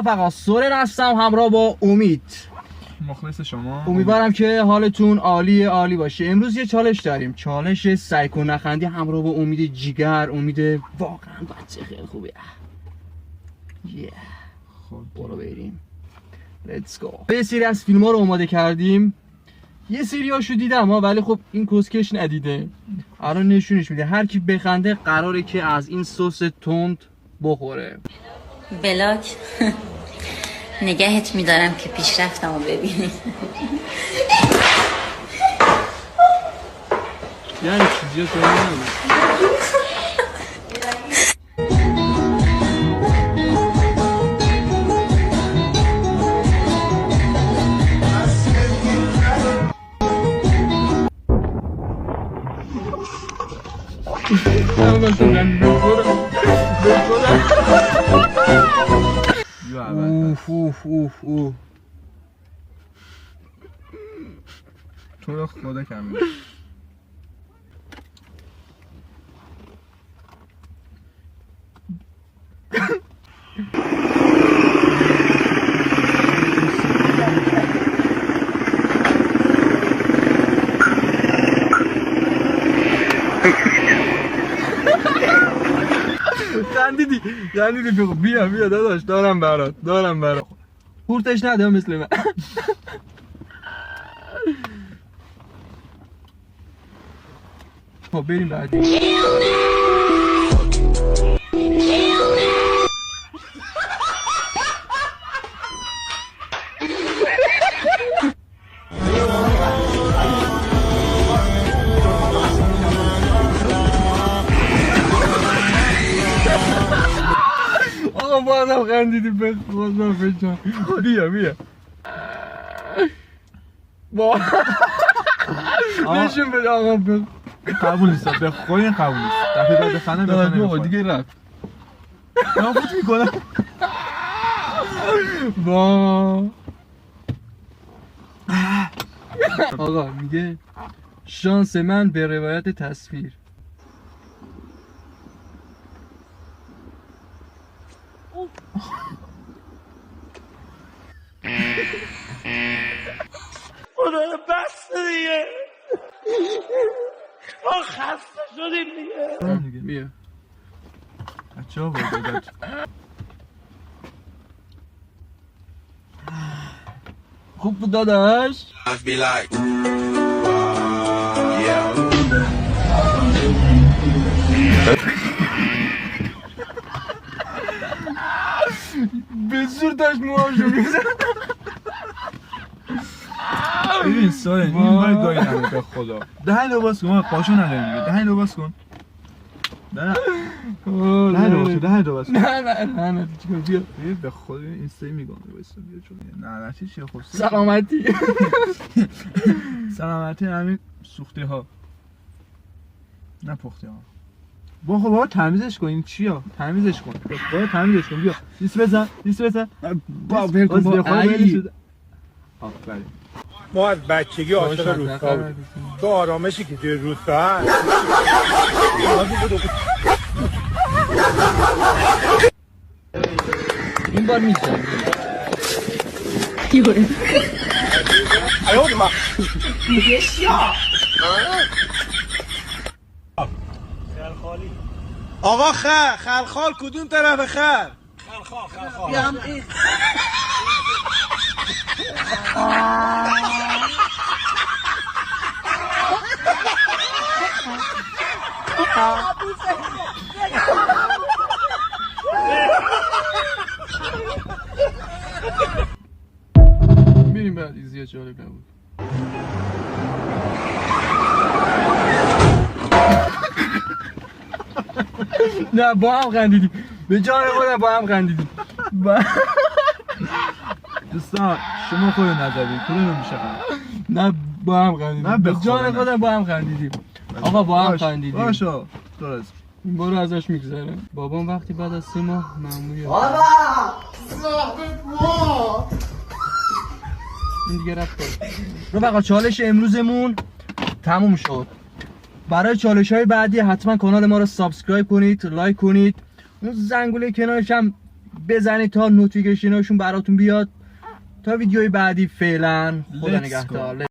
رفقا سورن هستم همراه با امید. مخلص شما. امیدوارم که حالتون عالی باشه. امروز یه چالش داریم، چالش سایکو نخندی همراه با امید جیگر. امید واقعا بچه خیلی خوبه. خب برو بریم. لیتس گو. یه سری از فیلم ها رو آماده کردیم، یه سری هاشو دیدم ولی خب این کسکش ندیده. الان نشونش میده. هر کی بخنده قراره که از این سس تند بخوره. بلاک نگهت میدارم که پیشرفتمو ببینی. یعنی چیزی تو نمیدونم. تو رو خدا کمی خندیدی بیا داداش دارم برات پورتش نده مثل من. خب بریم بعدی. آقا بازم خندیدی به خدا فجان. بیا با نشون بده آقا قبول نیست. به خود این قبول نیست. دفعه بعد بخنه آقا دیگه رفت. من فوت میکنم. با آقا میگه شانس من به روایت تصویر. خدا بس دیگه ما خسته شدیم دیگه. بیا بچه ها باید خوب بود داداش. به زور داشت موهاشو میزن. ببین سارن این باید گاهی نمید به خدا. دهن رو باز کن. ما پاشو نداریم دیگه. دهن رو باز کن. دهن رو باز کن. نه چیکار بیا به خدا اینستا میگم واسه بیا چون نه چیه خب سلامتی همین سوخته ها نه پخته ها. با خب بابا تمیزش کن. این چیه؟ تمیزش کن. بابا تمیزش کن. بیا لیست بزن با ول کن با آفرین. ما از بچگی عاشق روستا بودیم. تو آرامشی که توی روستا هست این بار میزن. ایوه ما آقا خلخال کدوم طرف خر؟ خلخال بیام این بریم بعد ایزیه جالب نبود. نه با هم خندیدیم به جان خودم با هم خندیدیم. دوستان شما خود نظری کدوم میشه نه با هم خندیدیم. نه به جان خودم با هم خندیدیم. آقا با هم خندیدیم. باشا درست این برو ازش میگذره. بابام وقتی بعد از 3 ماه مأموریت بابا صاحب ما این دیگه رفت. رفقا چالش امروزمون تموم شد. برای چالش های بعدی حتما کانال ما رو سابسکرایب کنید، لایک کنید، اون زنگوله کنارش هم بزنید تا نوتیفیکیشناشون براتون بیاد. تا ویدیوی بعدی فعلا خدا Let's نگهدار.